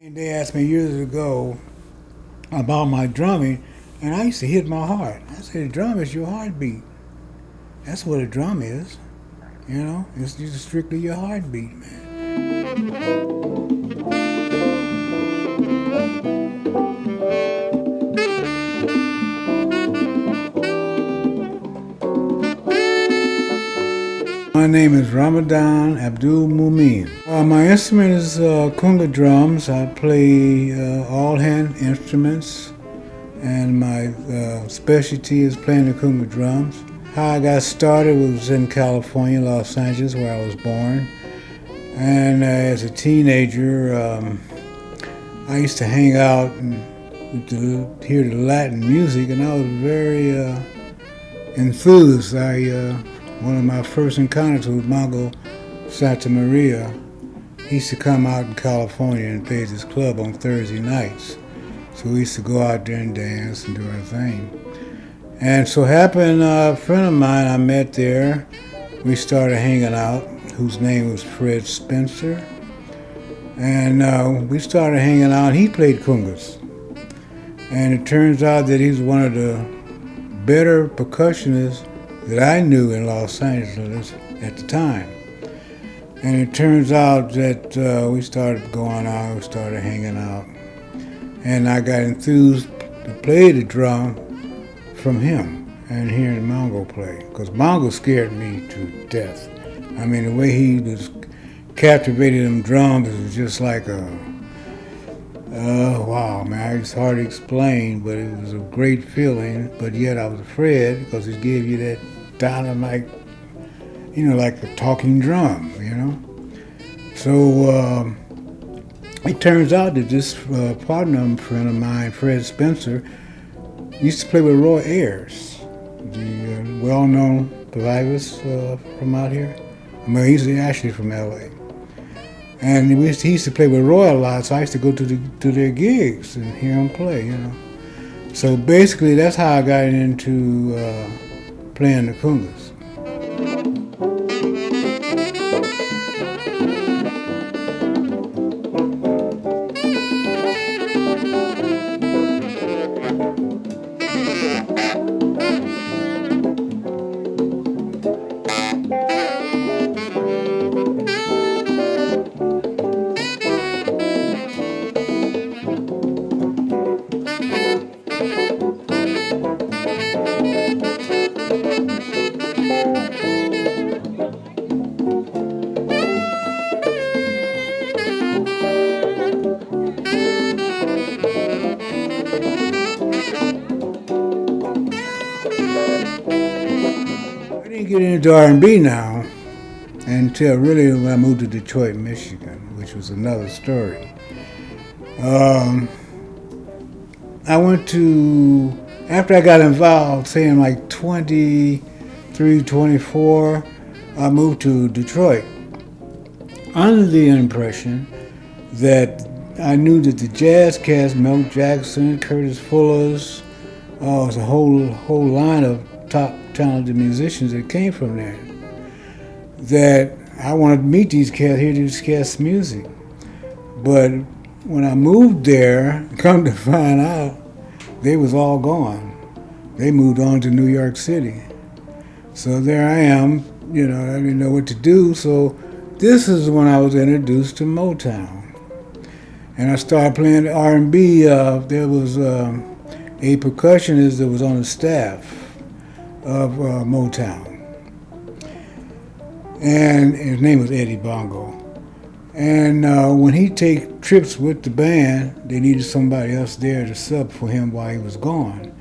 They asked me years ago about my drumming, and I used to hit my heart. I said, "The drum is your heartbeat. That's what a drum is. It's just strictly your heartbeat, man." My name is Ramadan Abdul Mumin. My instrument is Conga drums. I play all hand instruments, and my specialty is playing the Conga drums. How I got started was in California, Los Angeles, where I was born. And as a teenager, I used to hang out and hear the Latin music, and I was very enthused. One of my first encounters with Mongo Santa Maria. He used to come out in California and play at this club on Thursday nights. So we used to go out there and dance and do our thing. And so happened a friend of mine I met there, we started hanging out, whose name was Fred Spencer. And we started hanging out. He played congas. And it turns out that he's one of the better percussionists that I knew in Los Angeles at the time. And it turns out that we started going out, we started hanging out. And I got enthused to play the drum from him and hearing Mongo play. Because Mongo scared me to death. I mean, the way he was captivating them drums was just like wow, man, it's hard to explain, but it was a great feeling. But yet I was afraid because it gave you that dynamite, like a talking drum, So it turns out that this partner friend of mine, Fred Spencer, used to play with Roy Ayers, the well-known violinist from out here. I mean, he's actually from L.A. And he used to play with Roy a lot, so I used to go to their gigs and hear him play, So basically, that's how I got into playing the congas. I didn't get into R&B now until really when I moved to Detroit, Michigan, which was another story. I went to, after I got involved, saying like 23, 24, I moved to Detroit under the impression that I knew that the jazz cast, Mel Jackson, Curtis Fuller's, was a whole line of top talented musicians that came from there. That I wanted to meet these cats, hear these cats' music. But when I moved there, come to find out, they was all gone. They moved on to New York City. So there I am, I didn't know what to do. So this is when I was introduced to Motown. And I started playing R&B. There was a percussionist that was on the staff of Motown. And his name was Eddie Bongo. And when he take trips with the band, they needed somebody else there to sub for him while he was gone.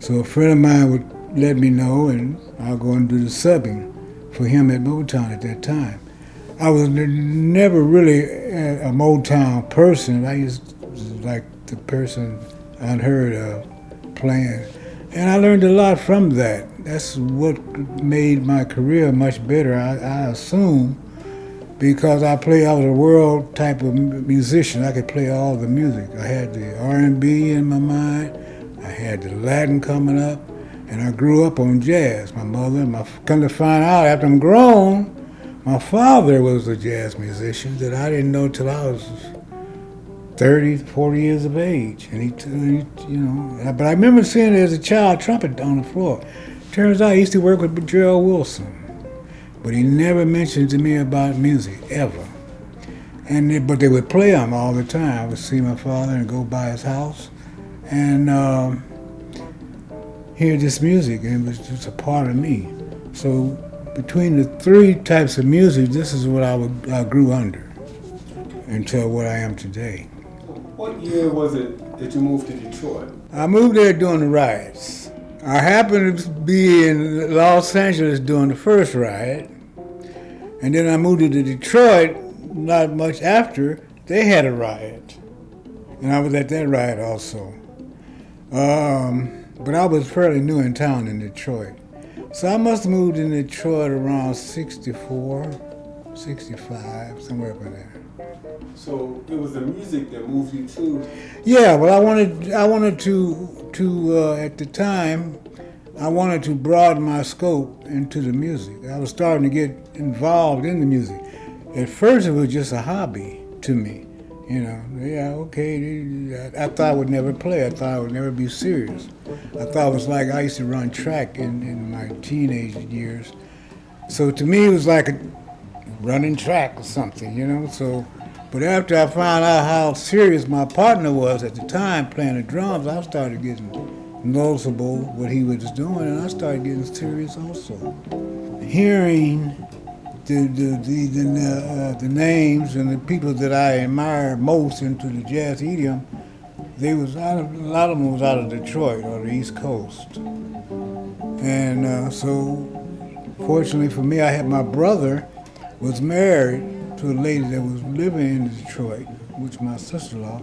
So a friend of mine would let me know, and I'll go and do the subbing for him at Motown at that time. I was never really a Motown person. I used like the person I'd heard of playing. And I learned a lot from that. That's what made my career much better, I assume, because I was a world type of musician. I could play all the music. I had the R&B in my mind, I had the Latin coming up, and I grew up on jazz. My mother, come to find out after I'm grown, my father was a jazz musician that I didn't know till I was 30, 40 years of age. And but I remember seeing it as a child, trumpet on the floor. Turns out he used to work with Gerald Wilson. But he never mentioned to me about music, ever. But they would play them all the time. I would see my father and go by his house and hear this music, and it was just a part of me. So between the three types of music, this is what I grew under until what I am today. What year was it that you moved to Detroit? I moved there during the riots. I happened to be in Los Angeles during the first riot, and then I moved to Detroit not much after they had a riot, and I was at that riot also. But I was fairly new in town in Detroit. So I must have moved in Detroit around 64, 65, somewhere up in there. So it was the music that moved you to? Yeah, well, I wanted to at the time, I wanted to broaden my scope into the music. I was starting to get involved in the music. At first, it was just a hobby to me. I thought I would never play. I thought I would never be serious. I thought it was like I used to run track in my teenage years. So to me, it was like running track or something, So, but after I found out how serious my partner was at the time playing the drums, I started getting noticeable what he was doing, and I started getting serious also. Hearing the names and the people that I admire most into the jazz idiom, a lot of them was out of Detroit or the East Coast. And so, fortunately for me, I had my brother was married to a lady that was living in Detroit, which is my sister-in-law.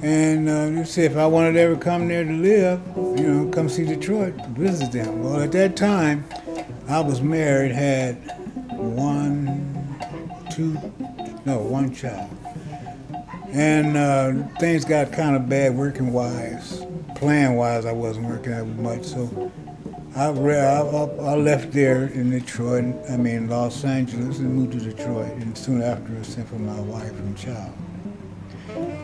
And they said if I wanted to ever come there to live, come see Detroit, visit them. Well, at that time, I was married, had one child. And things got kind of bad working-wise. Playing-wise, I wasn't working out much, so I left there in Los Angeles, and moved to Detroit, and soon after I sent for my wife and child.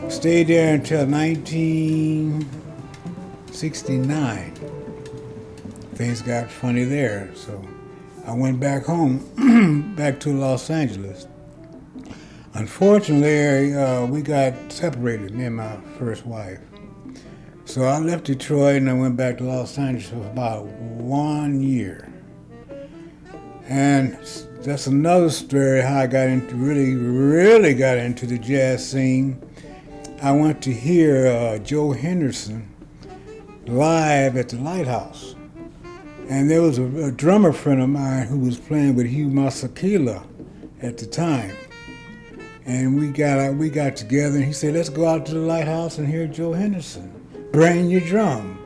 Stayed there until 1969. Things got funny there, so I went back home, back to Los Angeles. Unfortunately, we got separated, me and my first wife. So I left Detroit and I went back to Los Angeles for about 1 year. And that's another story how I got into, really got into the jazz scene. I went to hear Joe Henderson live at the Lighthouse. And there was a drummer friend of mine who was playing with Hugh Masekela at the time. And we got together and he said, let's go out to the Lighthouse and hear Joe Henderson. Bring your drum.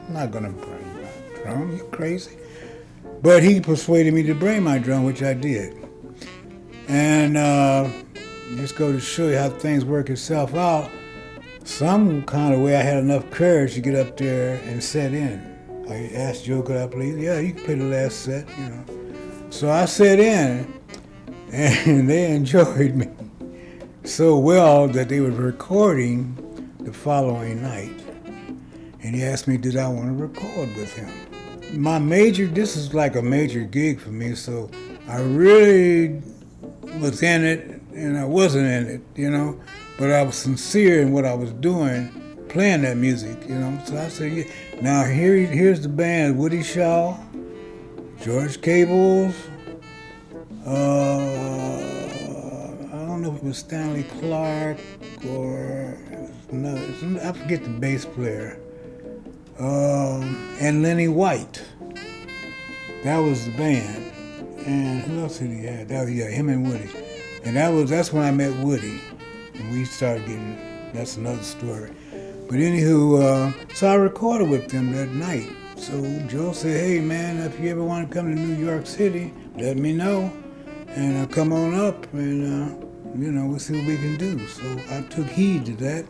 I'm not gonna bring my drum, you crazy. But he persuaded me to bring my drum, which I did. And just go to show you how things work itself out. Some kind of way I had enough courage to get up there and set in. I asked Joe, could I play? Yeah, you can play the last set, So I set in, and they enjoyed me so well that they were recording the following night. And he asked me, did I want to record with him? This is like a major gig for me, so I really was in it, and I wasn't in it, but I was sincere in what I was doing, playing that music, So I said, yeah. Now here's the band: Woody Shaw, George Cables, I don't know if it was Stanley Clark or another, I forget the bass player, and Lenny White. That was the band. And who else did he have? Him and Woody. And that's when I met Woody. And we started getting, that's another story. But anywho, so I recorded with them that night. So Joe said, hey man, if you ever want to come to New York City, let me know. And come on up and, we'll see what we can do. So I took heed to that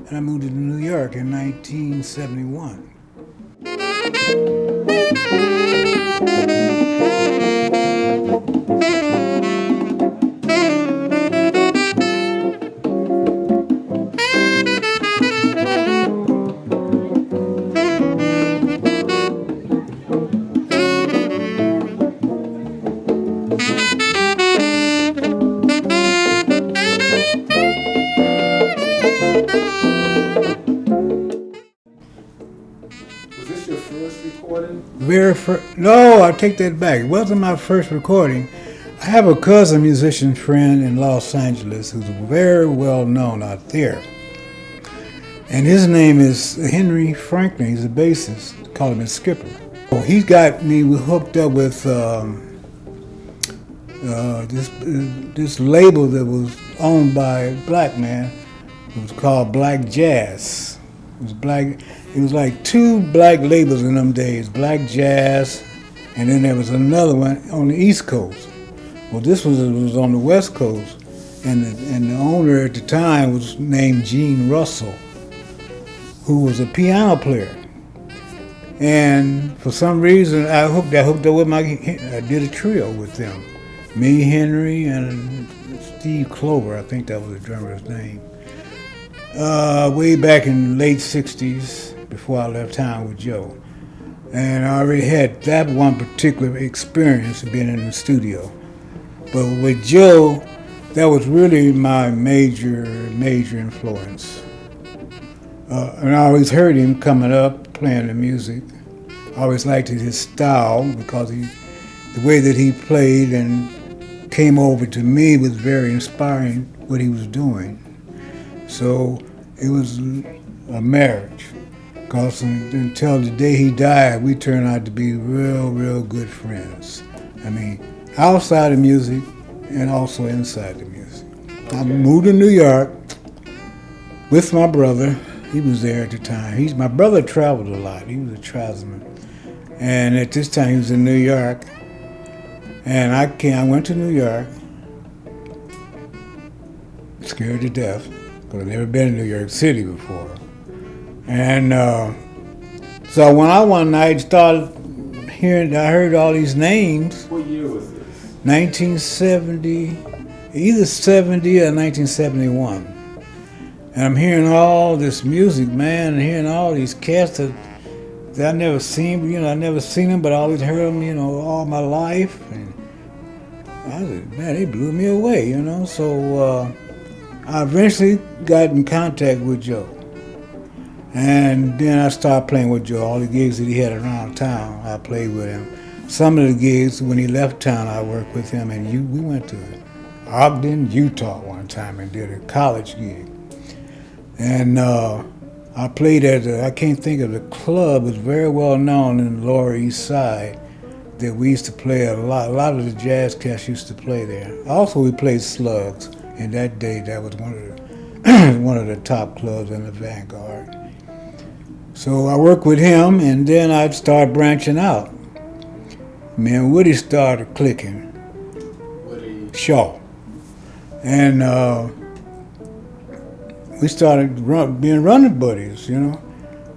and I moved to New York in 1971. very first. No, I take that back. It wasn't my first recording. I have a cousin musician friend in Los Angeles who's very well known out there. And his name is Henry Franklin. He's a bassist. Call him a skipper. Oh, he got me hooked up with this label that was owned by a black man. It was called Black Jazz. It was black. It was like two black labels in them days, Black Jazz, and then there was another one on the East Coast. Well, this was on the West Coast, and the owner at the time was named Gene Russell, who was a piano player. And for some reason, I hooked up with I did a trio with them. Me, Henry, and Steve Clover, I think that was the drummer's name. Way back in the late 60s, before I left town with Joe. And I already had that one particular experience of being in the studio. But with Joe, that was really my major influence. And I always heard him coming up, playing the music. I always liked his style because the way that he played and came over to me was very inspiring, what he was doing. So it was a marriage, because until the day he died, we turned out to be real good friends. I mean, outside of music and also inside the music. Okay. I moved to New York with my brother. He was there at the time. My brother traveled a lot. He was a tribesman. And at this time, he was in New York. And I went to New York, scared to death, because I've never been in New York City before. And so when I one night started I heard all these names. What year was this? 1970, either 70 or 1971. And I'm hearing all this music, man, and hearing all these cats that I never seen, I never seen them, but I always heard them, all my life. And I said, man, they blew me away, So I eventually got in contact with Joe. And then I started playing with Joe. All the gigs that he had around town, I played with him. Some of the gigs, when he left town, I worked with him, and we went to Ogden, Utah one time and did a college gig. And I played at, I can't think of the club, it was very well known in the Lower East Side, that we used to play a lot. A lot of the jazz cats used to play there. Also, we played Slugs. In that day, that was one of the top clubs in the Vanguard. So I worked with him, and then I started branching out. Man, Woody started clicking. Woody Shaw. And we started being running buddies, And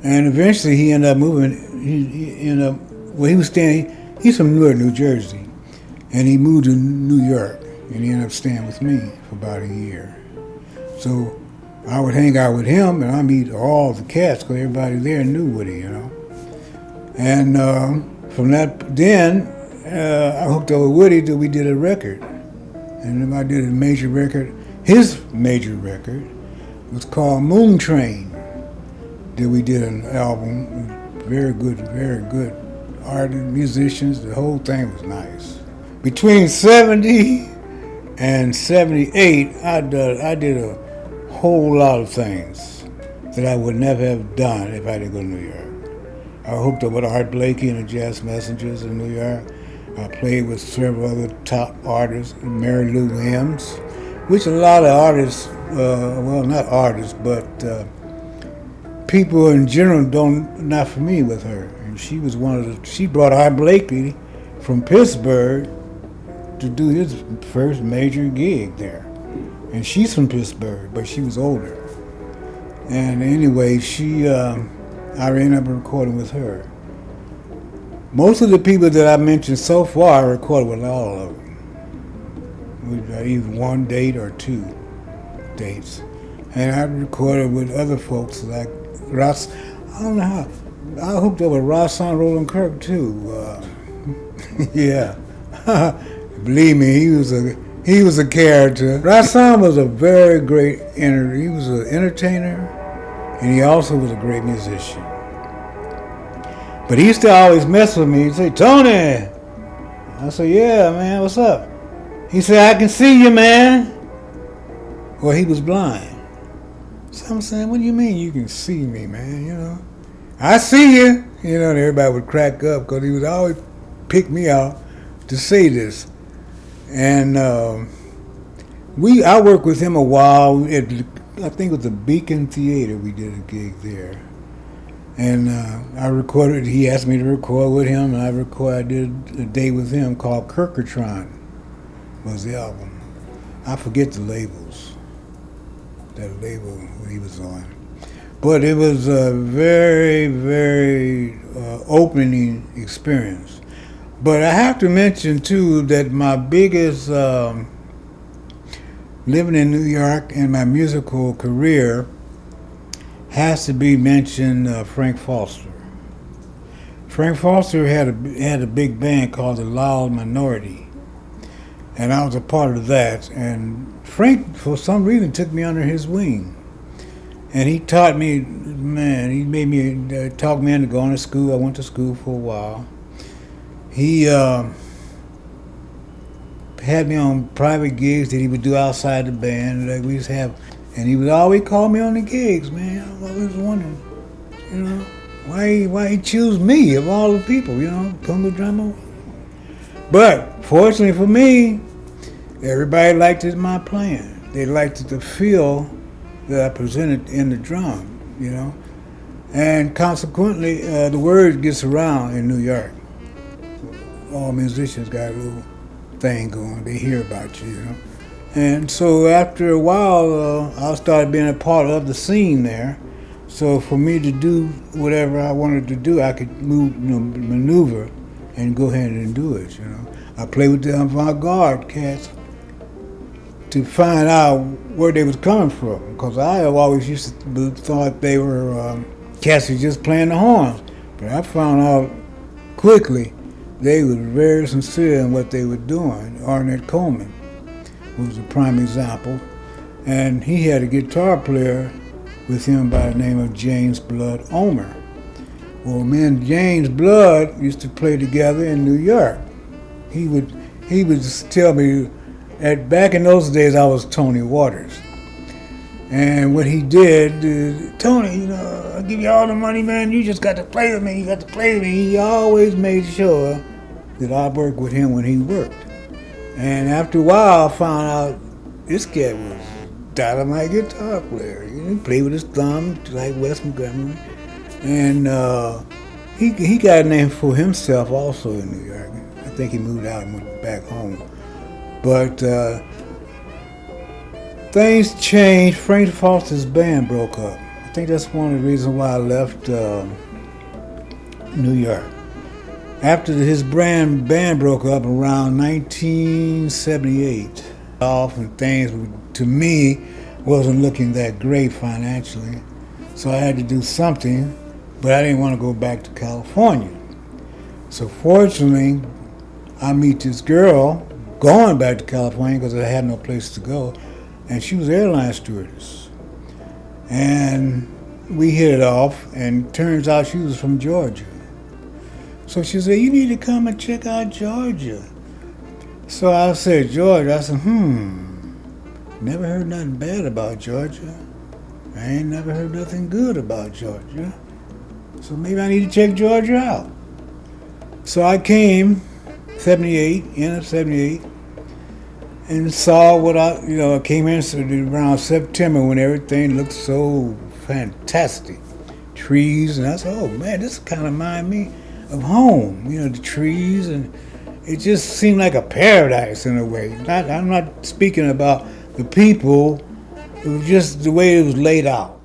eventually he ended up moving. He ended up, he was staying, he's from Newark, New Jersey. And he moved to New York, and he ended up staying with me for about a year. So I would hang out with him, and I meet all the cats, because everybody there knew Woody, And from that, then I hooked up with Woody till we did a record. And then I did a major record. His major record was called Moon Train. Then we did an album, very good artists, musicians. The whole thing was nice. Between 70 and 78, I did a whole lot of things that I would never have done if I didn't go to New York. I hooked up with Art Blakey and the Jazz Messengers in New York. I played with several other top artists, Mary Lou Williams, which a lot of artists, well, not artists, but people in general not familiar with her. And she was she brought Art Blakey from Pittsburgh to do his first major gig there. And she's from Pittsburgh, but she was older. And anyway, I ended up recording with her. Most of the people that I mentioned so far, I recorded with all of them. With either one date or two dates. And I recorded with other folks like Ross. I don't know how. I hooked up with Ross on Roland Kirk too. Yeah. Believe me, he was a character. Rassan was a very great he was an entertainer, and he also was a great musician. But he used to always mess with me. He'd say, Tony. I said, yeah, man, what's up? He said, I can see you, man. Well, he was blind. So I'm saying, what do you mean you can see me, man? You know, I see you. You know, and everybody would crack up because he would always pick me out to say this. And I worked with him a while. I think it was the Beacon Theater. We did a gig there. And I recorded, he asked me to record with him, and I did a day with him called Kirkatron was the album. I forget the labels, that label he was on. But it was a very, very opening experience. But I have to mention, too, that my biggest, living in New York and my musical career, has to be mentioned Frank Foster. Frank Foster had a big band called the Loud Minority, and I was a part of that. And Frank, for some reason, took me under his wing, and he taught me. Man, he made me talk me into going to school. I went to school for a while. He had me on private gigs that he would do outside the band. Like we used to have. And he would always call me on the gigs, man. I was wondering, you know, why he choose me of all the people, you know, Conga drummer. But fortunately for me, everybody liked my playing. They liked the feel that I presented in the drum, you know. And consequently, the word gets around in New York. All musicians got a little thing going. They hear about you, you know. And so after a while, I started being a part of the scene there. So for me to do whatever I wanted to do, I could maneuver and go ahead and do it, you know. I played with the avant-garde cats to find out where they was coming from, because I always used to thought they were cats who just playing the horns. But I found out quickly they were very sincere in what they were doing. Ornette Coleman was a prime example, and he had a guitar player with him by the name of James Blood Omer. Well, me and James Blood used to play together in New York. He would just tell me that back in those days I was Tony Waters, and what he did, Tony, you know, I'll give you all the money, man. You just got to play with me. You got to play with me. He always made sure that I worked with him when he worked. And after a while, I found out this cat was dynamite guitar player. You know, he played with his thumb like Wes Montgomery. And he got a name for himself also in New York. I think he moved out and went back home. But things changed. Frank Foster's band broke up. I think that's one of the reasons why I left New York. After his band broke up around 1978, and things, to me, wasn't looking that great financially. So I had to do something, but I didn't want to go back to California. So fortunately, I meet this girl going back to California because I had no place to go, and she was an airline stewardess. And we hit it off, and turns out she was from Georgia. So she said, you need to come and check out Georgia. So I said, Georgia, I said, never heard nothing bad about Georgia. I ain't never heard nothing good about Georgia. So maybe I need to check Georgia out. So I came, end of 78, and saw what I came in around September when everything looked so fantastic. Trees, and I said, oh man, this kind of reminds me of home, the trees, and it just seemed like a paradise in a way. I'm not speaking about the people, it was just the way it was laid out.